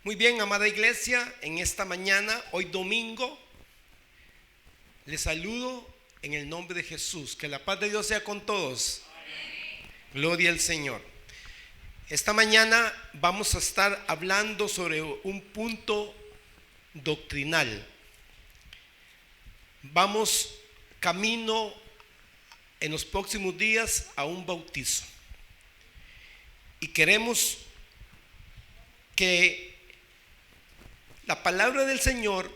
Muy bien, amada iglesia, en esta mañana, hoy domingo, les saludo en el nombre de Jesús. Que la paz de Dios sea con todos. Amén. Gloria al Señor. Esta mañana vamos a estar hablando sobre un punto doctrinal. Vamos camino en los próximos días a un bautizo. Y queremos que la palabra del Señor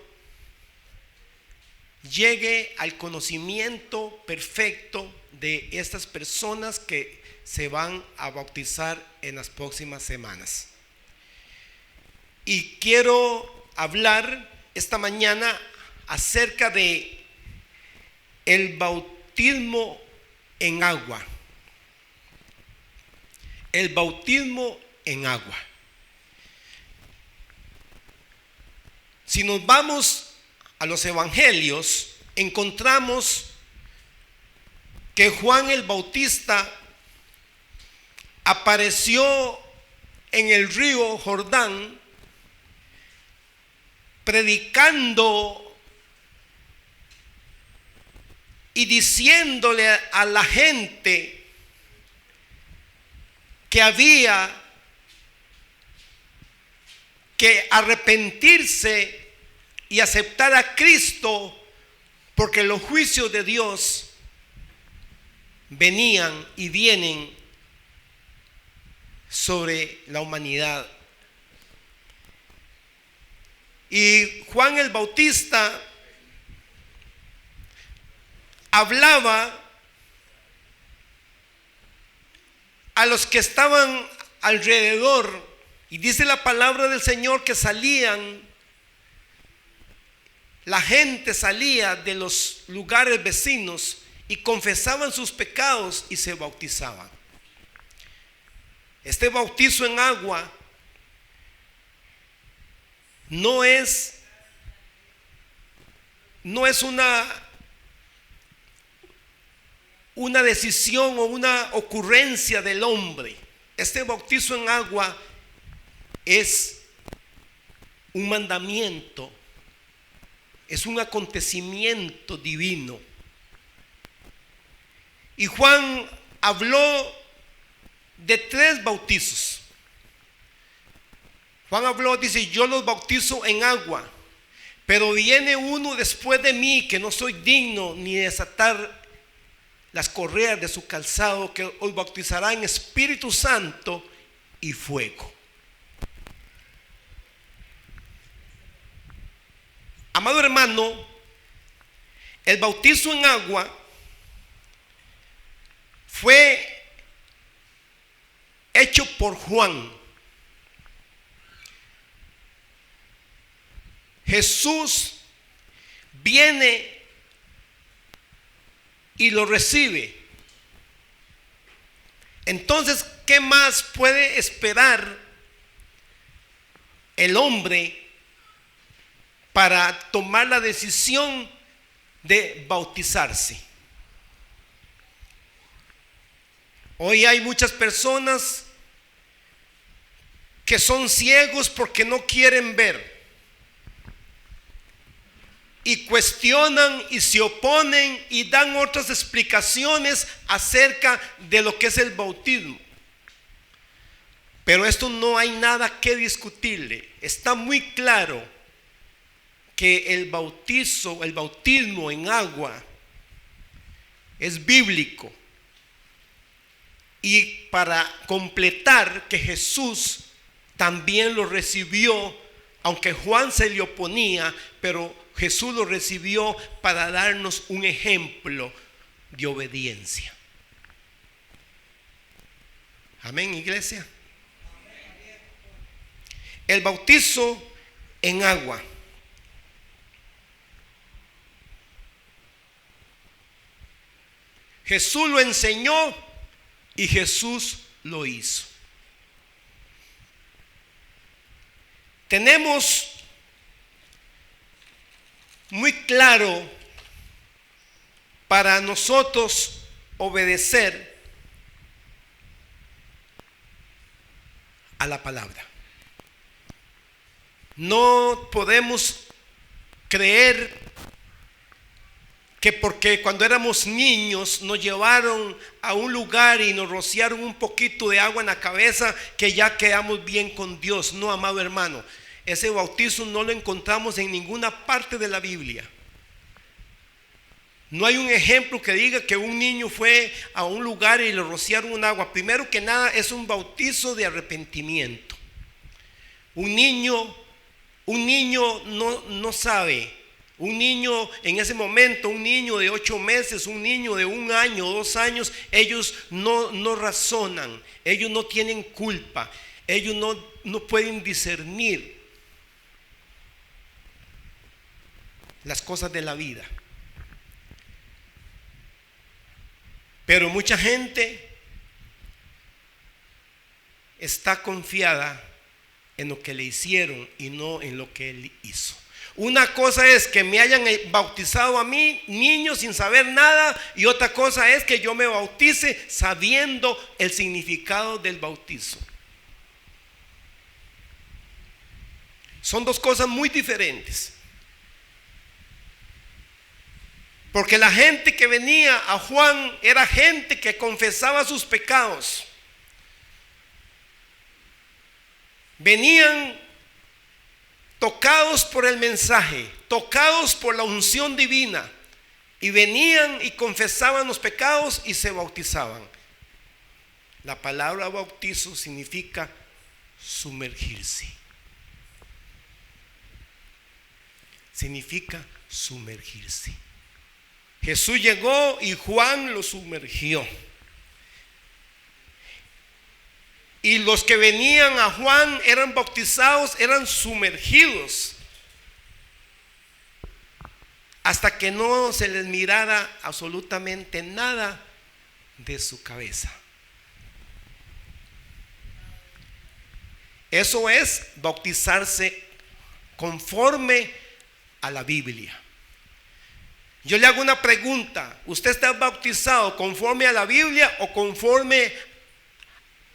llegue al conocimiento perfecto de estas personas que se van a bautizar en las próximas semanas. Y quiero hablar esta mañana acerca de el bautismo en agua. El bautismo en agua. Si nos vamos a los evangelios, encontramos que Juan el Bautista apareció en el río Jordán predicando y diciéndole a la gente que había que arrepentirse y aceptar a Cristo, porque los juicios de Dios venían y vienen sobre la humanidad. Y Juan el Bautista hablaba a los que estaban alrededor, y dice la palabra del Señor que la gente salía de los lugares vecinos y confesaban sus pecados y se bautizaban. Este bautizo en agua no es una decisión o una ocurrencia del hombre. Este bautizo en agua es un mandamiento, es un acontecimiento divino. Y Juan habló de 3 bautizos. Juan habló, dice: yo los bautizo en agua, pero viene uno después de mí que no soy digno ni de desatar las correas de su calzado, que os bautizará en Espíritu Santo y fuego. Amado hermano, el bautizo en agua fue hecho por Juan. Jesús viene y lo recibe. Entonces, ¿qué más puede esperar el hombre para tomar la decisión de bautizarse? Hoy hay muchas personas que son ciegos porque no quieren ver, y cuestionan y se oponen y dan otras explicaciones acerca de lo que es el bautismo. Pero esto no hay nada que discutirle. Está muy claro que el bautismo en agua es bíblico. Y para completar, que Jesús también lo recibió, aunque Juan se le oponía, pero Jesús lo recibió para darnos un ejemplo de obediencia. Amén, iglesia. El bautizo en agua. Jesús lo enseñó y Jesús lo hizo. Tenemos muy claro para nosotros obedecer a la palabra. No podemos creer que porque cuando éramos niños nos llevaron a un lugar y nos rociaron un poquito de agua en la cabeza, que ya quedamos bien con Dios. No, amado hermano, ese bautizo no lo encontramos en ninguna parte de la Biblia. No hay un ejemplo que diga que un niño fue a un lugar y le rociaron un agua. Primero que nada, es un bautizo de arrepentimiento. Un niño no sabe. Un niño en ese momento, un niño de 8 meses, un niño de 1 año, 2 años, ellos no razonan, ellos no tienen culpa, ellos no pueden discernir las cosas de la vida. Pero mucha gente está confiada en lo que le hicieron y no en lo que él hizo. Una cosa es que me hayan bautizado a mí, niño, sin saber nada, y otra cosa es que yo me bautice sabiendo el significado del bautizo. Son dos cosas muy diferentes. Porque la gente que venía a Juan era gente que confesaba sus pecados. Venían tocados por el mensaje, tocados por la unción divina, y venían y confesaban los pecados y se bautizaban. La palabra bautizo significa sumergirse. Significa sumergirse. Jesús llegó y Juan lo sumergió. Y los que venían a Juan eran bautizados, eran sumergidos, hasta que no se les mirara absolutamente nada de su cabeza. Eso es bautizarse conforme a la Biblia. Yo le hago una pregunta: ¿usted está bautizado conforme a la Biblia o conforme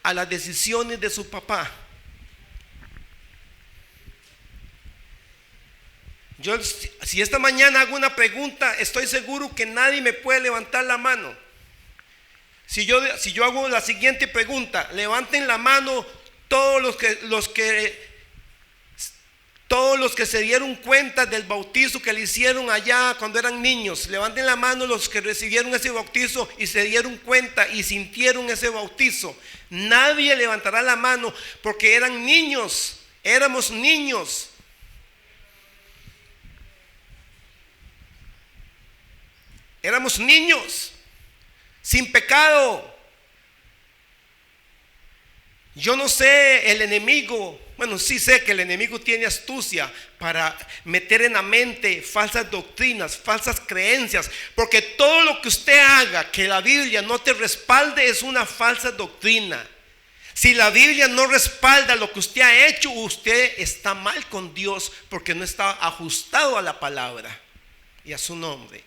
a las decisiones de su papá? Yo, si esta mañana hago una pregunta, estoy seguro que nadie me puede levantar la mano. Si yo hago la siguiente pregunta, levanten la mano todos los que se dieron cuenta del bautizo que le hicieron allá cuando eran niños. Levanten la mano los que recibieron ese bautizo y se dieron cuenta y sintieron ese bautizo. Nadie levantará la mano porque eran niños, éramos niños. Éramos niños, sin pecado. Yo no sé, el enemigo, bueno, sí sé que el enemigo tiene astucia para meter en la mente falsas doctrinas, falsas creencias, porque todo lo que usted haga que la Biblia no te respalde es una falsa doctrina. Si la Biblia no respalda lo que usted ha hecho, usted está mal con Dios, porque no está ajustado a la palabra y a su nombre.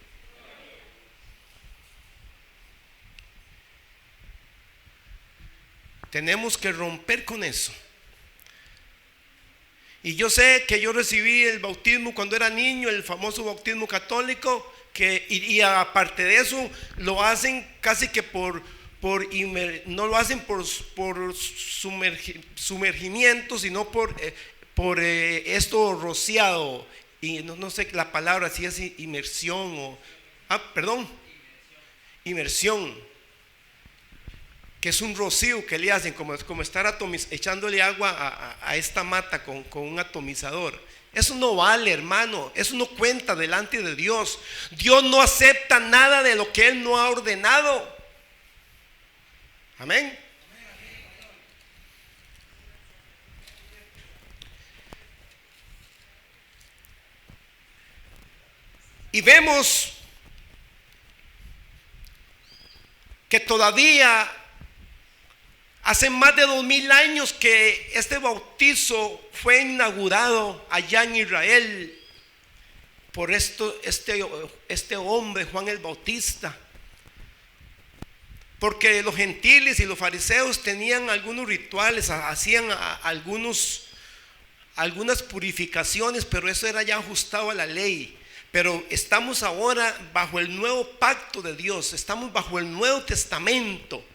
Tenemos que romper con eso. Y yo sé que yo recibí el bautismo cuando era niño, el famoso bautismo católico, y aparte de eso lo hacen casi que no lo hacen por sumergimiento, sino por esto rociado, y no sé la palabra si es inmersión o inmersión, que es un rocío que le hacen, como estar echándole agua a esta mata con un atomizador. Eso no vale, hermano, eso no cuenta delante de Dios. Dios no acepta nada de lo que Él no ha ordenado. Amén. Y vemos que todavía hace más de 2000 años que este bautizo fue inaugurado allá en Israel por este hombre, Juan el Bautista. Porque los gentiles y los fariseos tenían algunos rituales, hacían algunos algunas purificaciones, pero eso era ya ajustado a la ley. Pero estamos ahora bajo el nuevo pacto de Dios, estamos bajo el Nuevo Testamento,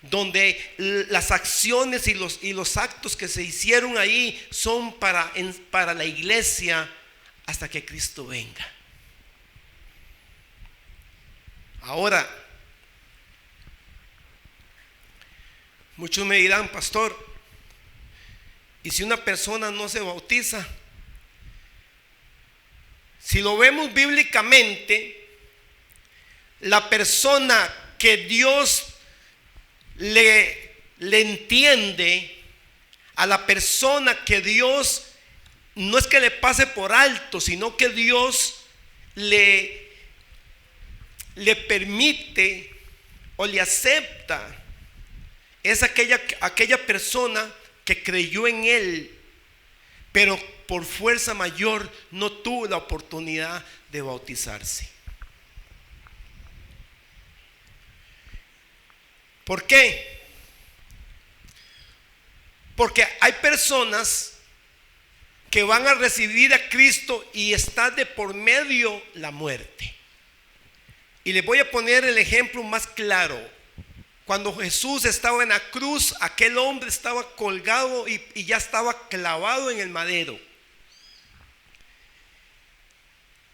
donde las acciones y los actos que se hicieron ahí son para la iglesia hasta que Cristo venga. Ahora, muchos me dirán, pastor, ¿y si una persona no se bautiza? Si lo vemos bíblicamente, la persona que Dios le entiende, a la persona que Dios no es que le pase por alto, sino que Dios le permite o le acepta, es aquella persona que creyó en Él, pero por fuerza mayor no tuvo la oportunidad de bautizarse. ¿Por qué? Porque hay personas que van a recibir a Cristo y está de por medio la muerte. Y les voy a poner el ejemplo más claro. Cuando Jesús estaba en la cruz, aquel hombre estaba colgado y ya estaba clavado en el madero.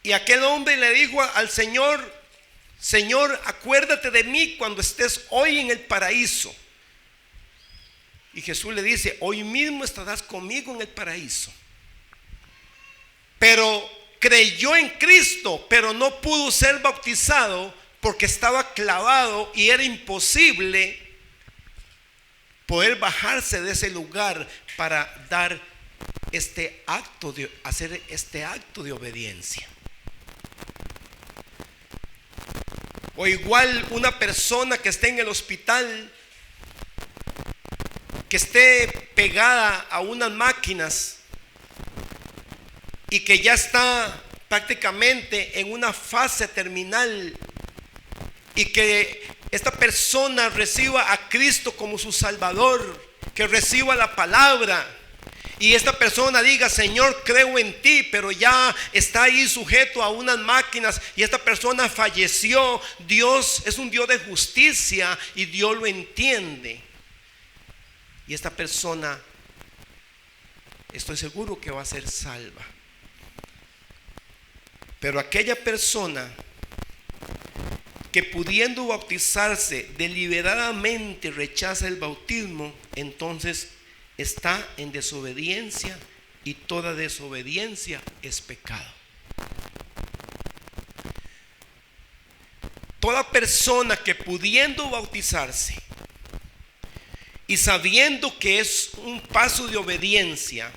Y aquel hombre le dijo al Señor: Señor, acuérdate de mí cuando estés hoy en el paraíso. Y Jesús le dice: hoy mismo estarás conmigo en el paraíso. Pero creyó en Cristo, pero no pudo ser bautizado porque estaba clavado y era imposible poder bajarse de ese lugar para hacer este acto de obediencia. O igual una persona que esté en el hospital, que esté pegada a unas máquinas y que ya está prácticamente en una fase terminal, y que esta persona reciba a Cristo como su Salvador, que reciba la palabra, y esta persona diga: Señor, creo en ti, pero ya está ahí sujeto a unas máquinas y esta persona falleció. Dios es un Dios de justicia y Dios lo entiende, y esta persona, estoy seguro que va a ser salva. Pero aquella persona que pudiendo bautizarse deliberadamente rechaza el bautismo, entonces está en desobediencia, y toda desobediencia es pecado. Toda persona que pudiendo bautizarse y sabiendo que es un paso de obediencia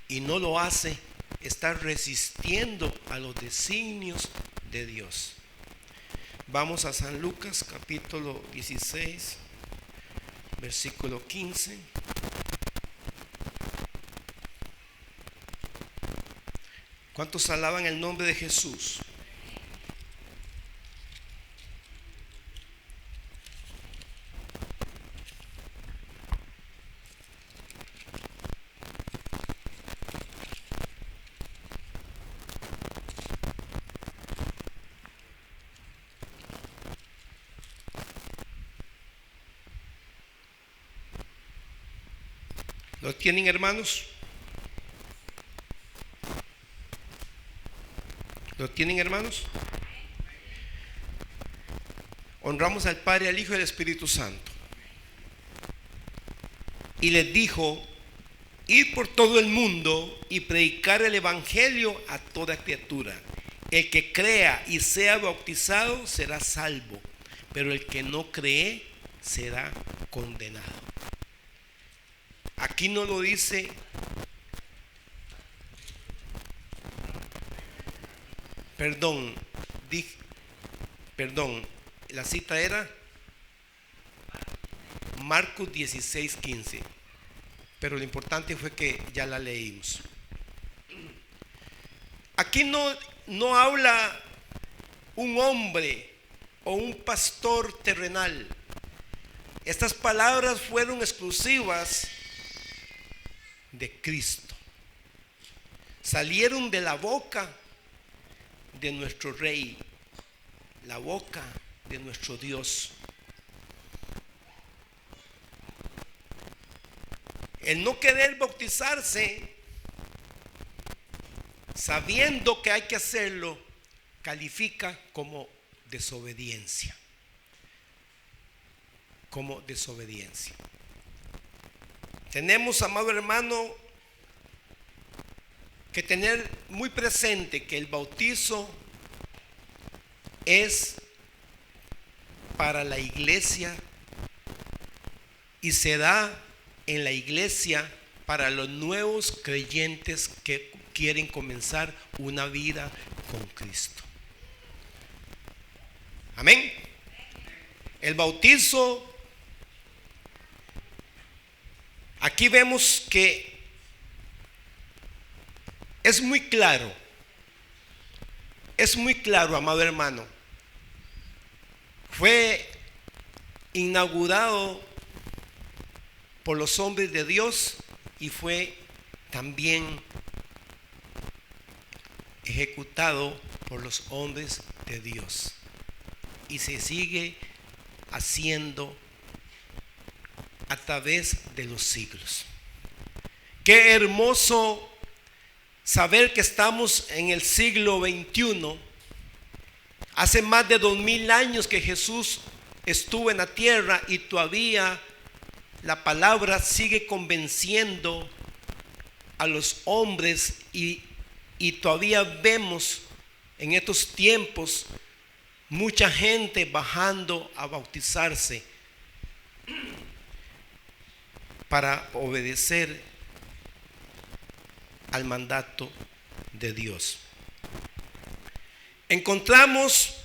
y no lo hace, está resistiendo a los designios de Dios. Vamos a San Lucas capítulo 16, versículo 15. ¿Cuántos alaban el nombre de Jesús? ¿Lo tienen, hermanos? ¿Lo tienen, hermanos? Honramos al Padre, al Hijo y al Espíritu Santo. Y les dijo: id por todo el mundo y predicar el evangelio a toda criatura. El que crea y sea bautizado será salvo, pero el que no cree será condenado. Aquí no lo dice, perdón, la cita era Marcos 16:15, pero lo importante fue que ya la leímos. Aquí no habla un hombre o un pastor terrenal. Estas palabras fueron exclusivas de Cristo. Salieron de la boca de nuestro Rey, la boca de nuestro Dios. El no querer bautizarse, sabiendo que hay que hacerlo, califica como desobediencia. Como desobediencia. Tenemos, amado hermano, que tener muy presente que el bautizo es para la iglesia y se da en la iglesia para los nuevos creyentes que quieren comenzar una vida con Cristo. Amén. El bautizo, aquí vemos que es muy claro, amado hermano. Fue inaugurado por los hombres de Dios y fue también ejecutado por los hombres de Dios. Y se sigue haciendo a través de los siglos. Qué hermoso saber que estamos en el siglo XXI. Hace más de 2000 años que Jesús estuvo en la tierra y todavía la palabra sigue convenciendo a los hombres y todavía vemos en estos tiempos mucha gente bajando a bautizarse para obedecer al mandato de Dios. Encontramos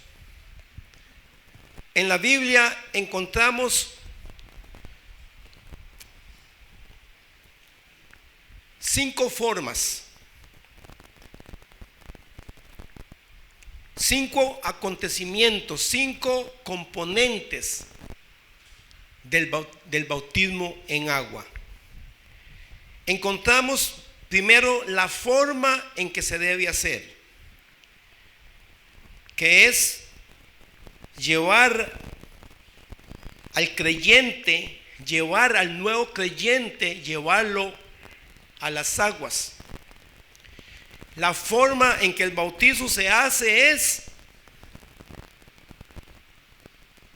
en la Biblia, encontramos 5 formas, 5 acontecimientos, 5 componentes del bautismo en agua. Encontramos primero la forma en que se debe hacer, que es llevar al creyente, llevar al nuevo creyente, llevarlo a las aguas. La forma en que el bautizo se hace es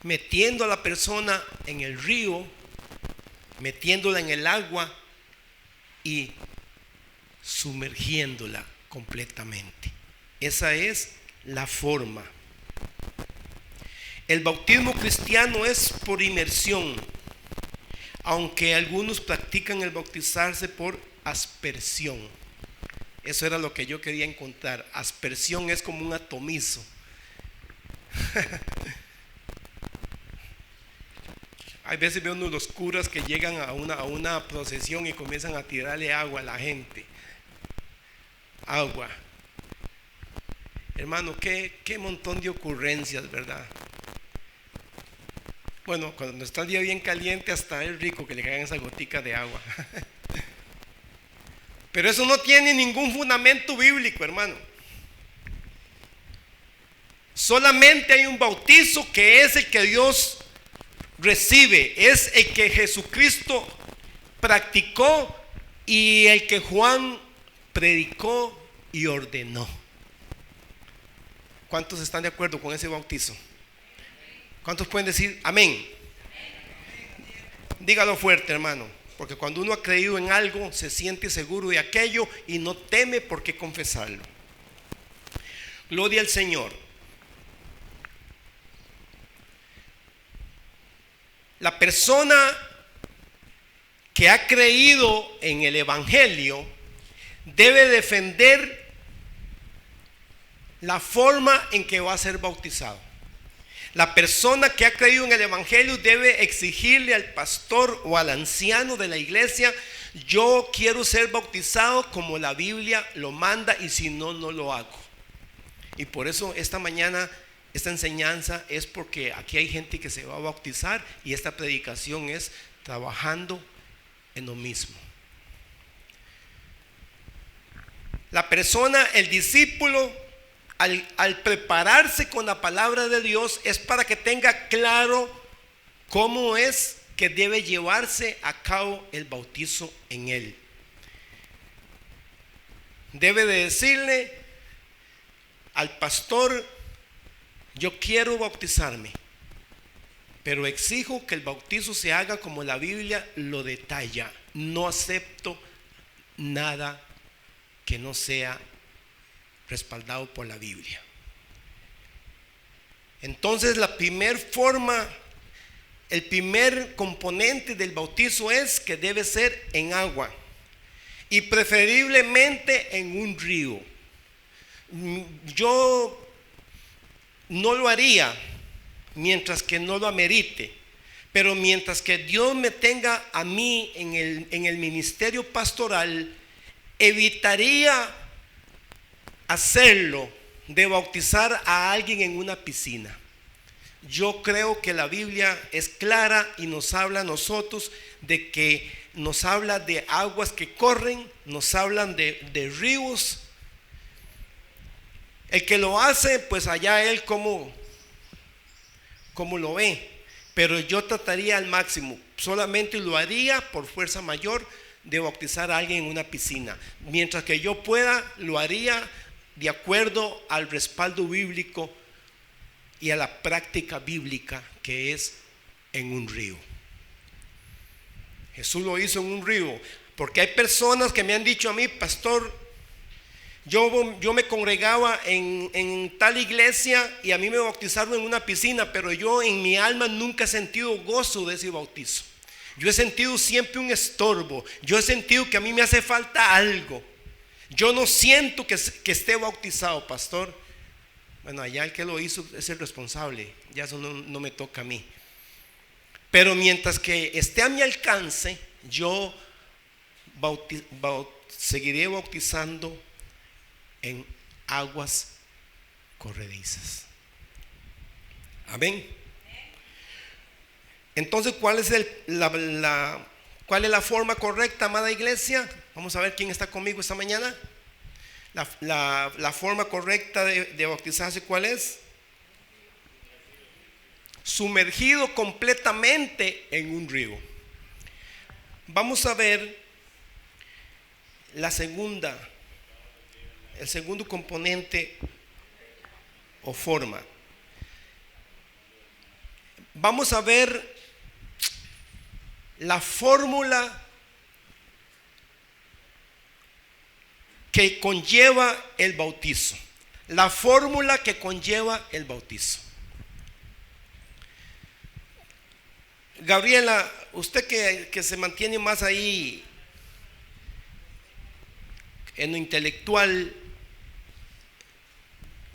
metiendo a la persona en el río, metiéndola en el agua y sumergiéndola completamente. Esa es la forma. El bautismo cristiano es por inmersión, aunque algunos practican el bautizarse por aspersión. Eso era lo que yo quería encontrar. Aspersión es como un atomizo. Hay veces veo unos curas que llegan a una procesión y comienzan a tirarle agua a la gente. Agua. Hermano, qué montón de ocurrencias, ¿verdad? Bueno, cuando está el día bien caliente, hasta es rico que le caigan esa gotica de agua. Pero eso no tiene ningún fundamento bíblico, hermano. Solamente hay un bautizo que es el que Dios recibe, es el que Jesucristo practicó y el que Juan predicó y ordenó. ¿Cuántos están de acuerdo con ese bautizo? ¿Cuántos pueden decir amén? Dígalo fuerte, hermano, porque cuando uno ha creído en algo se siente seguro de aquello y no teme por qué confesarlo. Gloria al Señor. La persona que ha creído en el Evangelio debe defender la forma en que va a ser bautizado. La persona que ha creído en el Evangelio debe exigirle al pastor o al anciano de la iglesia: yo quiero ser bautizado como la Biblia lo manda, y si no, no lo hago. Y por eso esta mañana esta enseñanza es porque aquí hay gente que se va a bautizar y esta predicación es trabajando en lo mismo. La persona, el discípulo, al prepararse con la palabra de Dios, es para que tenga claro cómo es que debe llevarse a cabo el bautizo en él. Debe de decirle al pastor: yo quiero bautizarme, pero exijo que el bautizo se haga como la Biblia lo detalla. No acepto nada que no sea respaldado por la Biblia. Entonces la primer forma, el primer componente del bautizo es que debe ser en agua y preferiblemente en un río. Yo no lo haría mientras que no lo amerite, pero mientras que Dios me tenga a mí en el ministerio pastoral, evitaría hacerlo de bautizar a alguien en una piscina. Yo creo que la Biblia es clara y nos habla a nosotros de que nos habla de aguas que corren, nos hablan de ríos. El que lo hace, pues allá él como lo ve, pero yo trataría al máximo, solamente lo haría por fuerza mayor, de bautizar a alguien en una piscina. Mientras que yo pueda, lo haría de acuerdo al respaldo bíblico y a la práctica bíblica, que es en un río. Jesús lo hizo en un río, porque hay personas que me han dicho a mí: pastor, yo me congregaba en tal iglesia y a mí me bautizaron en una piscina, pero yo en mi alma nunca he sentido gozo de ese bautizo. Yo he sentido siempre un estorbo. Yo he sentido que a mí me hace falta algo. Yo no siento que esté bautizado, pastor. Bueno, allá el que lo hizo es el responsable. Ya eso no me toca a mí. Pero mientras que esté a mi alcance, yo seguiré bautizando en aguas corredizas. Amén. Entonces, ¿cuál es la forma correcta, amada iglesia? Vamos a ver quién está conmigo esta mañana. La forma correcta de bautizarse, ¿cuál es? Sumergido completamente en un río. Vamos a ver el segundo componente o forma. Vamos a ver la fórmula que conlleva el bautizo. La fórmula que conlleva el bautizo. Gabriela, usted que se mantiene más ahí en lo intelectual,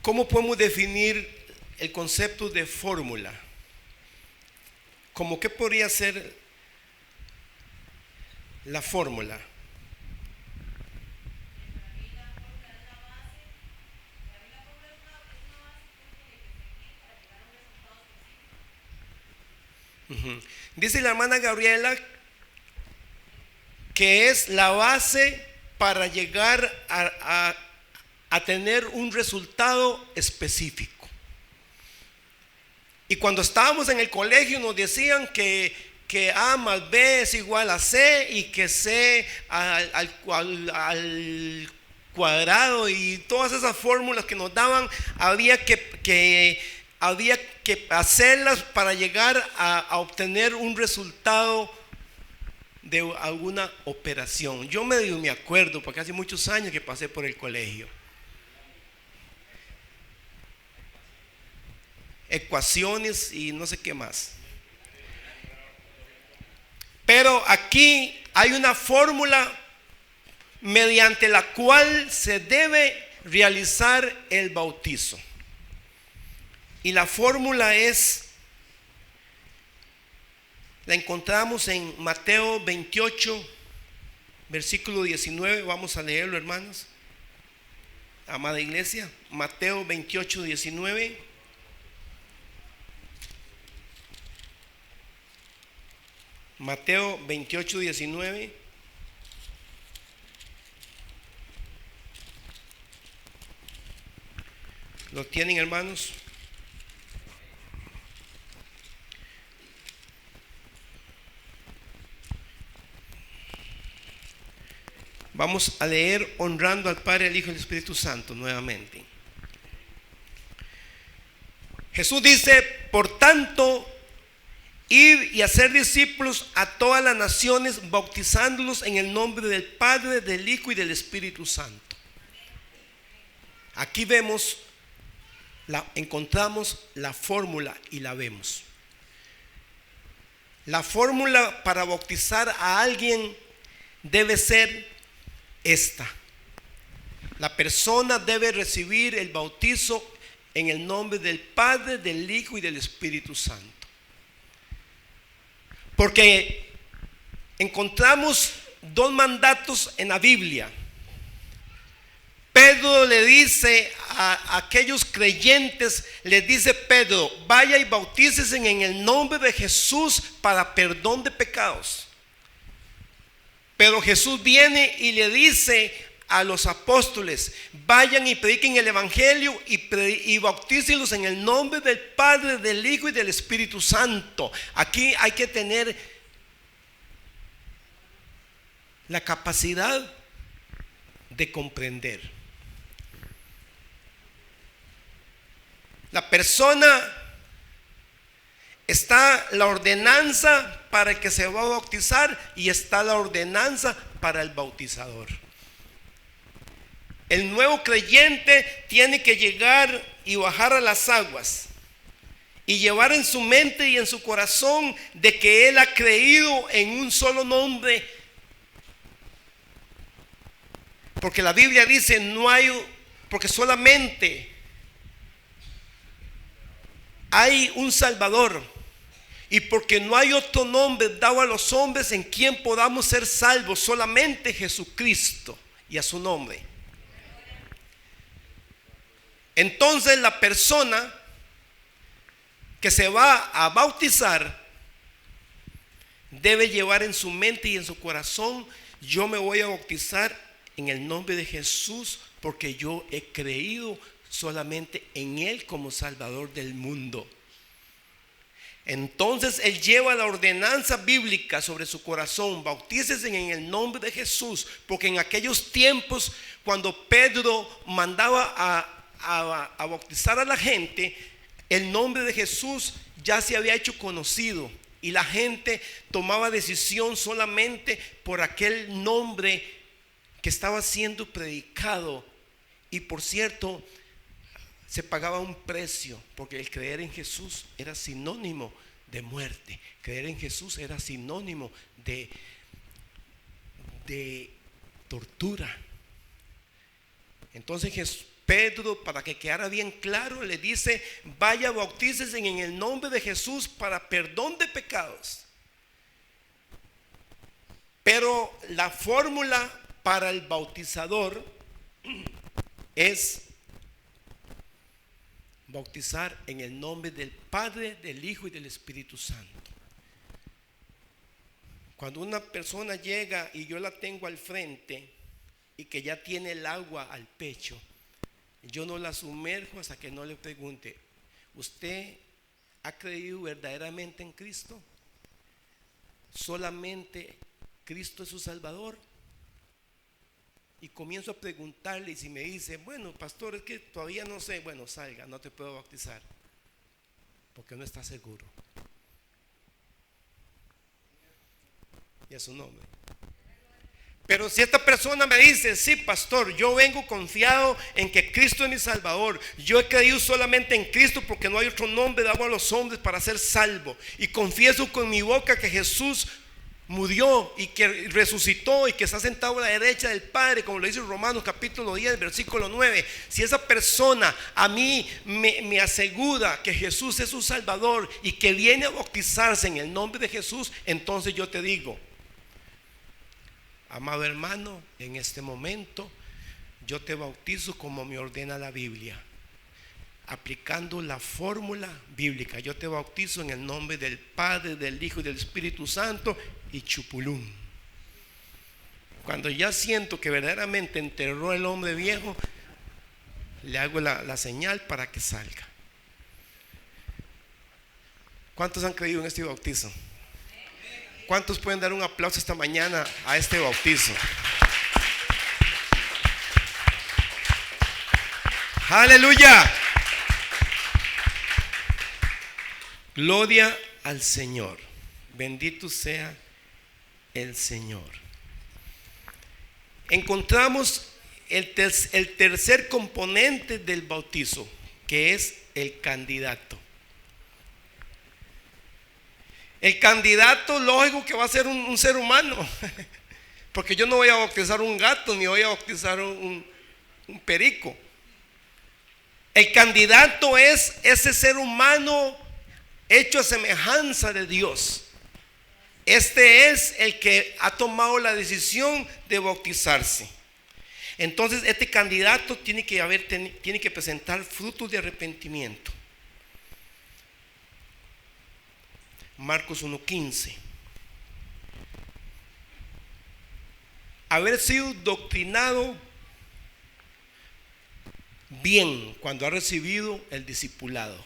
¿cómo podemos definir el concepto de fórmula? ¿Cómo qué podría ser la fórmula? Dice la hermana Gabriela que es la base para llegar a tener un resultado específico. Y cuando estábamos en el colegio nos decían que A más B es igual a C, y que C al cuadrado, y todas esas fórmulas que nos daban había que hacerlas para llegar a obtener un resultado de alguna operación. Yo medio me acuerdo, porque hace muchos años que pasé por el colegio. Ecuaciones y no sé qué más. Pero aquí hay una fórmula mediante la cual se debe realizar el bautizo. Y la fórmula la encontramos en Mateo 28, versículo 19. Vamos a leerlo, hermanos. Amada iglesia, Mateo 28, 19. Mateo 28, 19. ¿Lo tienen, hermanos? Vamos a leer honrando al Padre, al Hijo y al Espíritu Santo nuevamente. Jesús dice: por tanto, id y hacer discípulos a todas las naciones, bautizándolos en el nombre del Padre, del Hijo y del Espíritu Santo. Aquí encontramos la fórmula y la vemos. La fórmula para bautizar a alguien debe ser esta: la persona debe recibir el bautizo en el nombre del Padre, del Hijo y del Espíritu Santo. Porque encontramos dos mandatos en la Biblia. Pedro le dice a aquellos creyentes, les dice Pedro: vaya y bautícese en el nombre de Jesús para perdón de pecados. Pero Jesús viene y le dice a los apóstoles: vayan y prediquen el evangelio y bautícenlos en el nombre del Padre, del Hijo y del Espíritu Santo. Aquí hay que tener la capacidad de comprender. La persona, está la ordenanza para el que se va a bautizar y está la ordenanza para el bautizador. El nuevo creyente tiene que llegar y bajar a las aguas y llevar en su mente y en su corazón de que él ha creído en un solo nombre. Porque la Biblia dice: porque solamente hay un Salvador, y porque no hay otro nombre dado a los hombres en quien podamos ser salvos, solamente Jesucristo y a su nombre. Entonces la persona que se va a bautizar debe llevar en su mente y en su corazón: yo me voy a bautizar en el nombre de Jesús porque yo he creído solamente en Él como Salvador del mundo. Entonces él lleva la ordenanza bíblica sobre su corazón: bautícese en el nombre de Jesús, porque en aquellos tiempos, cuando Pedro mandaba a bautizar a la gente, el nombre de Jesús ya se había hecho conocido y la gente tomaba decisión solamente por aquel nombre que estaba siendo predicado. Y por cierto, se pagaba un precio, porque el creer en Jesús era sinónimo de muerte. Creer en Jesús era sinónimo de tortura. Entonces Pedro, para que quedara bien claro, le dice: vaya, bautícese en el nombre de Jesús para perdón de pecados. Pero la fórmula para el bautizador es bautizar en el nombre del Padre, del Hijo y del Espíritu Santo. Cuando una persona llega y yo la tengo al frente y que ya tiene el agua al pecho, yo no la sumerjo hasta que no le pregunte: ¿usted ha creído verdaderamente en Cristo? ¿Solamente Cristo es su Salvador? Y comienzo a preguntarle, y si me dice: bueno, pastor, es que todavía no sé, bueno, salga, no te puedo bautizar, porque no está seguro. Y a su nombre. Pero si esta persona me dice: sí, pastor, yo vengo confiado en que Cristo es mi Salvador, yo he creído solamente en Cristo porque no hay otro nombre dado a los hombres para ser salvo, y confieso con mi boca que Jesús murió y que resucitó y que está sentado a la derecha del Padre, como lo dice Romanos capítulo 10 versículo 9. Si esa persona a mí me asegura que Jesús es su Salvador y que viene a bautizarse en el nombre de Jesús, entonces yo te digo: amado hermano, en este momento yo te bautizo como me ordena la Biblia, aplicando la fórmula bíblica. Yo te bautizo en el nombre del Padre, del Hijo y del Espíritu Santo, y chupulum. Cuando ya siento que verdaderamente enterró el hombre viejo, le hago la señal para que salga. ¿Cuántos han creído en este bautizo? ¿Cuántos pueden dar un aplauso esta mañana a este bautizo? ¡Aleluya! Gloria al Señor. Bendito sea el Señor. Encontramos el tercer componente del bautizo, que es el candidato. El candidato, lógico que va a ser un ser humano, porque yo no voy a bautizar un gato ni voy a bautizar un perico. El candidato es ese ser humano hecho a semejanza de Dios. Este es el que ha tomado la decisión de bautizarse. Entonces este candidato tiene que presentar frutos de arrepentimiento. Marcos 1:15. Haber sido doctrinado bien cuando ha recibido el discipulado.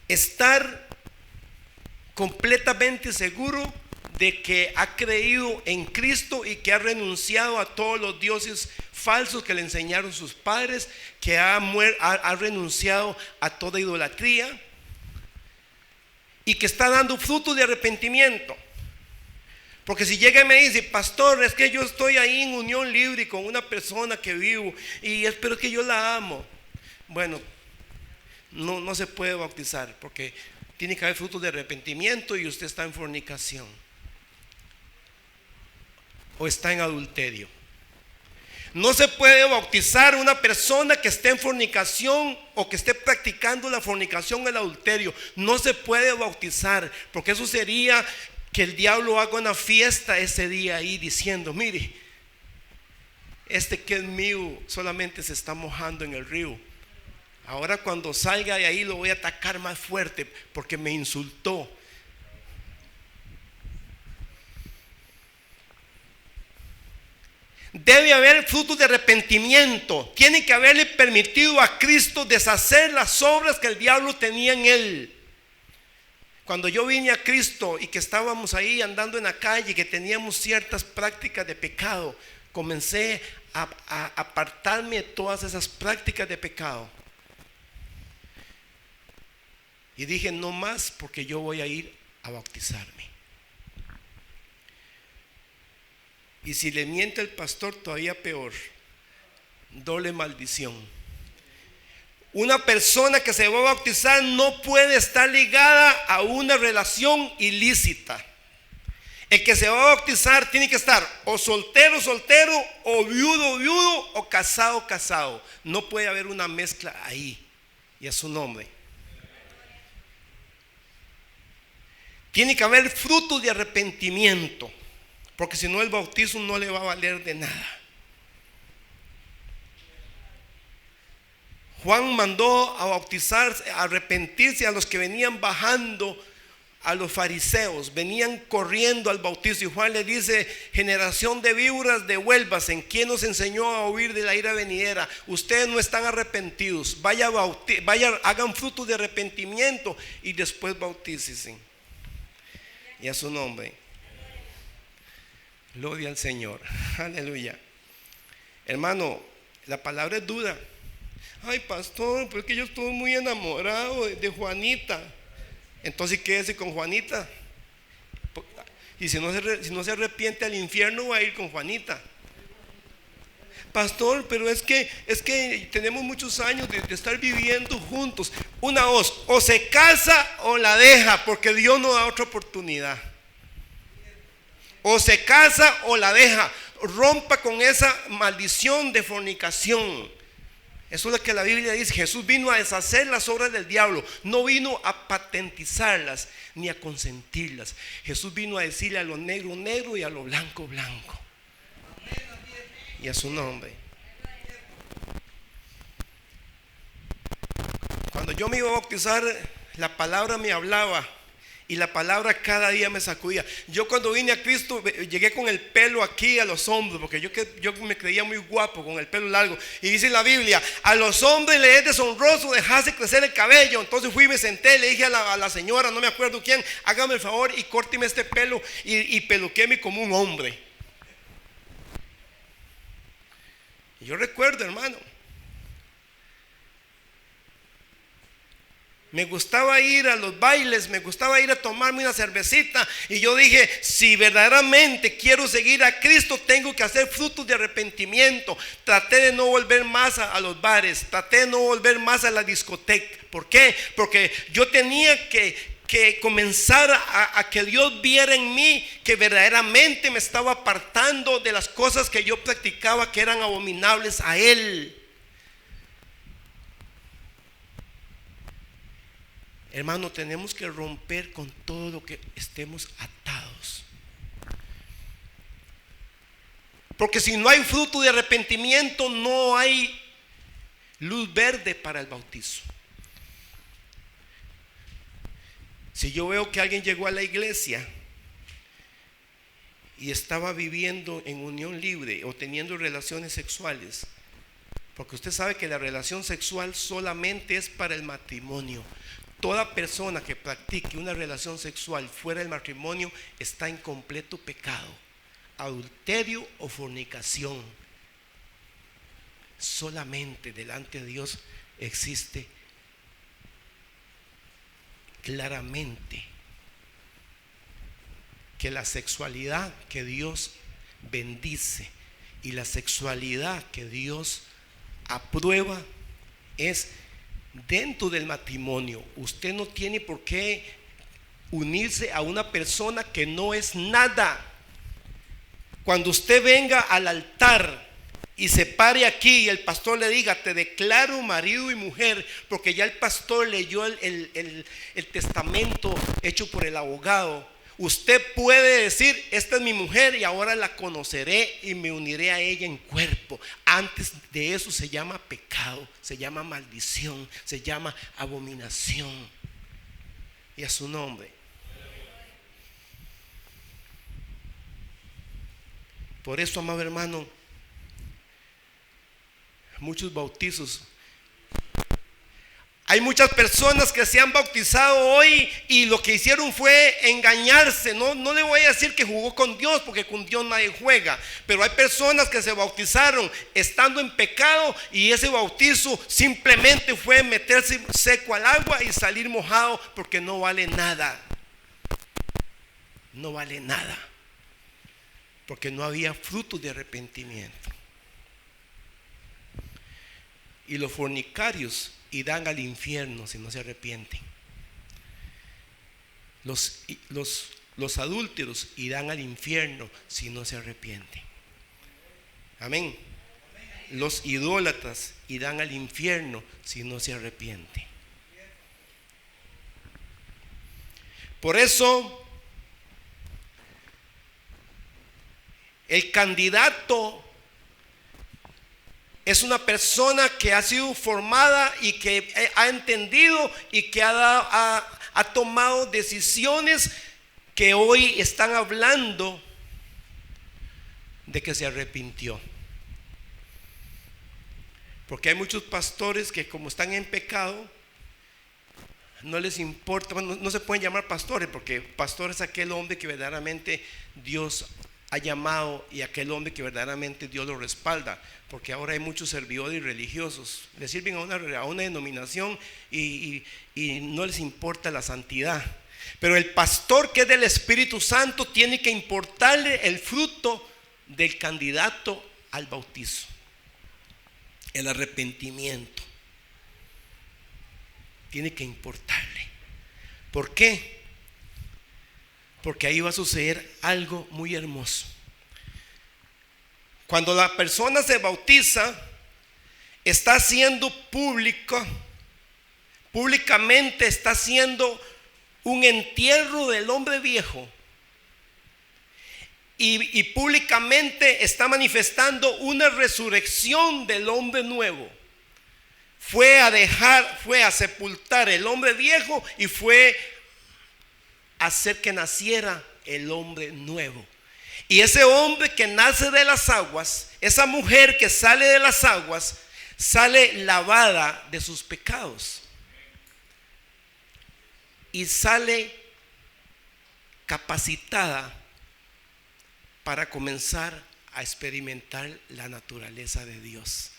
Estar completamente seguro de que ha creído en Cristo y que ha renunciado a todos los dioses falsos que le enseñaron sus padres, que ha renunciado a toda idolatría y que está dando frutos de arrepentimiento. Porque si llega y me dice: pastor, es que yo estoy ahí en unión libre con una persona que vivo y espero que yo la amo, bueno, no se puede bautizar, porque tiene que haber frutos de arrepentimiento y usted está en fornicación o está en adulterio. No se puede bautizar una persona que esté en fornicación o que esté practicando la fornicación o el adulterio. No se puede bautizar, porque eso sería que el diablo haga una fiesta ese día ahí diciendo: mire, este que es mío solamente se está mojando en el río. Ahora cuando salga de ahí lo voy a atacar más fuerte porque me insultó. Debe haber frutos de arrepentimiento. Tiene que haberle permitido a Cristo deshacer las obras que el diablo tenía en él. Cuando yo vine a Cristo y que estábamos ahí andando en la calle, que teníamos ciertas prácticas de pecado, comencé a apartarme de todas esas prácticas de pecado. Y dije: no más, porque yo voy a ir a bautizarme. Y si le miente el pastor, todavía peor, doble maldición. Una persona que se va a bautizar no puede estar ligada a una relación ilícita. El que se va a bautizar tiene que estar o soltero, o viudo, o casado. No puede haber una mezcla ahí. Y a su nombre. Tiene que haber frutos de arrepentimiento, porque si no el bautizo no le va a valer de nada. Juan mandó a bautizar, a arrepentirse a los que venían bajando, a los fariseos, venían corriendo al bautizo. Y Juan le dice: generación de víboras, devuélvase. ¿En quién nos enseñó a huir de la ira venidera? Ustedes no están arrepentidos. Vaya, hagan frutos de arrepentimiento y después bautícense. Y a su nombre. Gloria al Señor. Aleluya. Hermano, la palabra es dura. Ay, pastor, pero es que yo estoy muy enamorado de Juanita. Entonces quédese con Juanita. Y si no se arrepiente, al infierno va a ir con Juanita. Pastor, pero es que tenemos muchos años de estar viviendo juntos. Una voz: o se casa o la deja, porque Dios no da otra oportunidad. O se casa o la deja. Rompa con esa maldición de fornicación. Eso es lo que la Biblia dice. Jesús vino a deshacer las obras del diablo. No vino a patentizarlas ni a consentirlas. Jesús vino a decirle a lo negro, negro, y a lo blanco, blanco. Y a su nombre. Cuando yo me iba a bautizar, la palabra me hablaba Y la palabra cada día me sacudía. Yo cuando vine a Cristo llegué con el pelo aquí a los hombros, porque yo me creía muy guapo con el pelo largo. Y dice la Biblia: a los hombres les es deshonroso dejarse crecer el cabello. Entonces fui y me senté, le dije a la señora, no me acuerdo quién: hágame el favor y córteme este pelo y peluquéme como un hombre. Y yo recuerdo, hermano, me gustaba ir a los bailes, me gustaba ir a tomarme una cervecita. Y yo dije: si verdaderamente quiero seguir a Cristo, tengo que hacer frutos de arrepentimiento. Traté de no volver más a los bares, traté de no volver más a la discoteca. ¿Por qué? Porque yo tenía que comenzar a que Dios viera en mí que verdaderamente me estaba apartando de las cosas que yo practicaba, que eran abominables a Él. Hermano, tenemos que romper con todo lo que estemos atados. Porque si no hay fruto de arrepentimiento, no hay luz verde para el bautizo. Si yo veo que alguien llegó a la iglesia y estaba viviendo en unión libre o teniendo relaciones sexuales, porque usted sabe que la relación sexual solamente es para el matrimonio. Toda persona que practique una relación sexual fuera del matrimonio está en completo pecado, adulterio o fornicación. Solamente delante de Dios existe claramente que la sexualidad que Dios bendice y la sexualidad que Dios aprueba es dentro del matrimonio. Usted no tiene por qué unirse a una persona que no es nada. Cuando usted venga al altar y se pare aquí y el pastor le diga: te declaro marido y mujer, porque ya el pastor leyó el testamento hecho por el abogado, usted puede decir: esta es mi mujer y ahora la conoceré y me uniré a ella en cuerpo. Antes de eso se llama pecado, se llama maldición, se llama abominación. Y a su nombre. Por eso, amado hermano, muchos bautizos. Hay muchas personas que se han bautizado hoy y lo que hicieron fue engañarse. No le voy a decir que jugó con Dios, porque con Dios nadie juega. Pero hay personas que se bautizaron estando en pecado y ese bautizo simplemente fue meterse seco al agua y salir mojado, porque no vale nada. No vale nada. Porque no había fruto de arrepentimiento. Y los fornicarios irán al infierno si no se arrepienten. Los adúlteros irán al infierno si no se arrepienten. Amén. Los idólatras irán al infierno si no se arrepienten. Por eso, el candidato es una persona que ha sido formada y que ha entendido y que ha tomado decisiones que hoy están hablando de que se arrepintió. Porque hay muchos pastores que, como están en pecado, no les importa. Bueno, no se pueden llamar pastores, porque pastor es aquel hombre que verdaderamente Dios ha llamado y aquel hombre que verdaderamente Dios lo respalda. Porque ahora hay muchos servidores religiosos, le sirven a una denominación y no les importa la santidad. Pero el pastor, que es del Espíritu Santo, tiene que importarle el fruto del candidato al bautizo, el arrepentimiento. Tiene que importarle. ¿Por qué? Porque ahí va a suceder algo muy hermoso. Cuando la persona se bautiza, está haciendo públicamente está haciendo un entierro del hombre viejo, y públicamente está manifestando una resurrección del hombre nuevo. Fue a sepultar el hombre viejo y fue hacer que naciera el hombre nuevo. Y ese hombre que nace de las aguas, esa mujer que sale de las aguas, sale lavada de sus pecados y sale capacitada para comenzar a experimentar la naturaleza de Dios.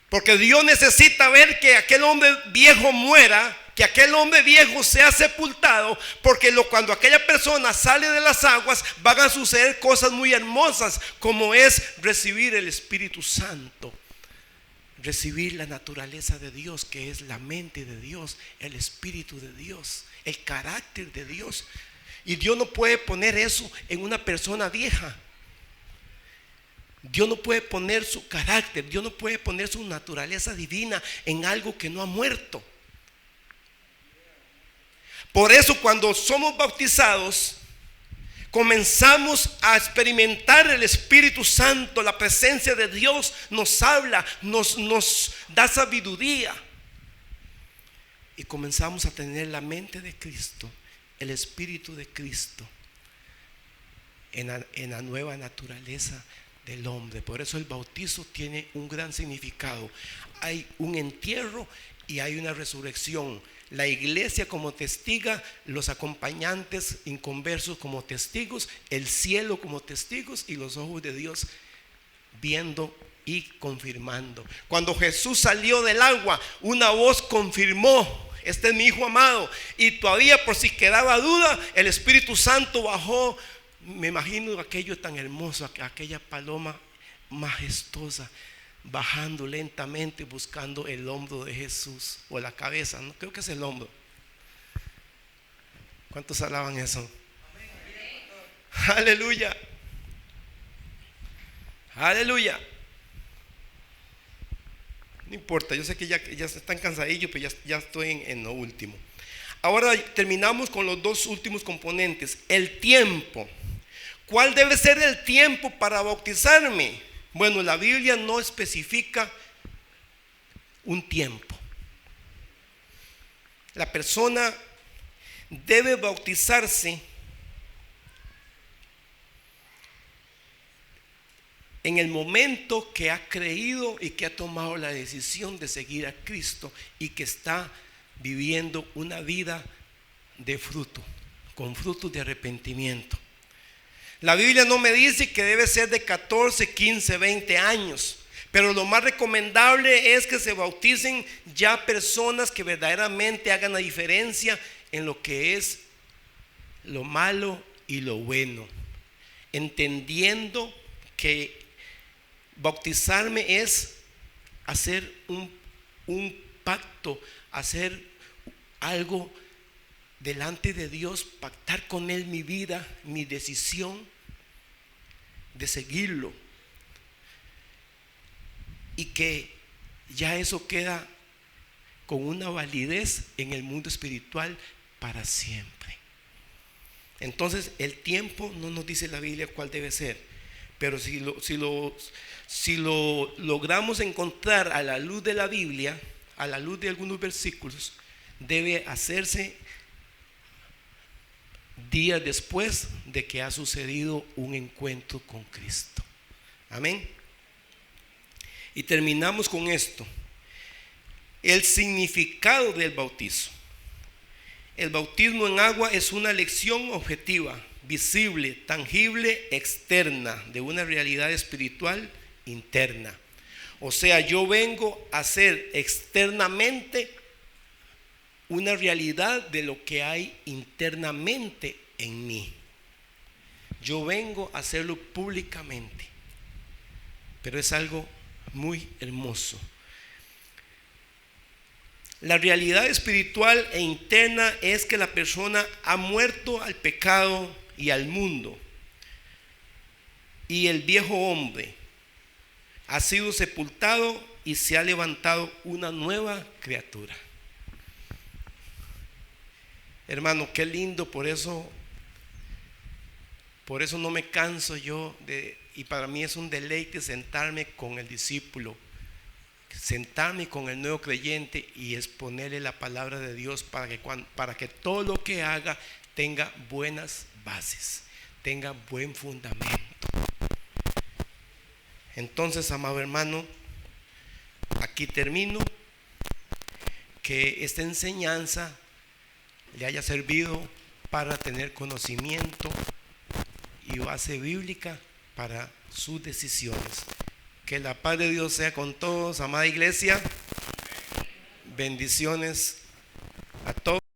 Porque Dios necesita ver que aquel hombre viejo muera, que aquel hombre viejo sea sepultado, porque cuando aquella persona sale de las aguas van a suceder cosas muy hermosas, como es recibir el Espíritu Santo, recibir la naturaleza de Dios, que es la mente de Dios, el Espíritu de Dios, el carácter de Dios. Y Dios no puede poner eso en una persona vieja. Dios no puede poner su carácter, Dios no puede poner su naturaleza divina en algo que no ha muerto. Por eso cuando somos bautizados, comenzamos a experimentar el Espíritu Santo, la presencia de Dios nos habla, nos da sabiduría. Y comenzamos a tener la mente de Cristo, el Espíritu de Cristo en la nueva naturaleza del hombre. Por eso el bautizo tiene un gran significado. Hay un entierro y hay una resurrección. La iglesia como testiga, los acompañantes inconversos como testigos, el cielo como testigos y los ojos de Dios viendo y confirmando. Cuando Jesús salió del agua, una voz confirmó: este es mi Hijo amado. Y todavía, por si quedaba duda, el Espíritu Santo bajó. Me imagino aquello tan hermoso, aquella paloma majestuosa bajando lentamente buscando el hombro de Jesús, o la cabeza, no creo que es el hombro. ¿Cuántos alaban eso? Amén. Aleluya, aleluya. No importa, yo sé que ya están cansadillos, pero ya estoy en lo último. Ahora terminamos con los dos últimos componentes. El tiempo. ¿Cuál debe ser el tiempo para bautizarme? Bueno, la Biblia no especifica un tiempo. La persona debe bautizarse en el momento que ha creído y que ha tomado la decisión de seguir a Cristo y que está viviendo una vida de fruto, con frutos de arrepentimiento. La Biblia no me dice que debe ser de 14, 15, 20 años, pero lo más recomendable es que se bauticen ya personas que verdaderamente hagan la diferencia en lo que es lo malo y lo bueno, entendiendo que bautizarme es hacer un pacto, hacer algo delante de Dios, pactar con Él mi vida, mi decisión de seguirlo, y que ya eso queda con una validez en el mundo espiritual para siempre. Entonces el tiempo no nos dice la Biblia cuál debe ser, pero si lo logramos encontrar a la luz de la Biblia, a la luz de algunos versículos, debe hacerse días después de que ha sucedido un encuentro con Cristo. Amén. Y terminamos con esto: el significado del bautizo. El bautismo en agua es una lección objetiva, visible, tangible, externa, de una realidad espiritual interna. O sea, yo vengo a ser externamente una realidad de lo que hay internamente en mí. Yo vengo a hacerlo públicamente, pero es algo muy hermoso. La realidad espiritual e interna es que la persona ha muerto al pecado y al mundo, y el viejo hombre ha sido sepultado y se ha levantado una nueva criatura. Hermano, qué lindo. Por eso no me canso yo y para mí es un deleite sentarme con el discípulo, sentarme con el nuevo creyente y exponerle la palabra de Dios para que todo lo que haga tenga buenas bases, tenga buen fundamento. Entonces, amado hermano, aquí termino. Que esta enseñanza le haya servido para tener conocimiento y base bíblica para sus decisiones. Que la paz de Dios sea con todos, amada iglesia. Bendiciones a todos.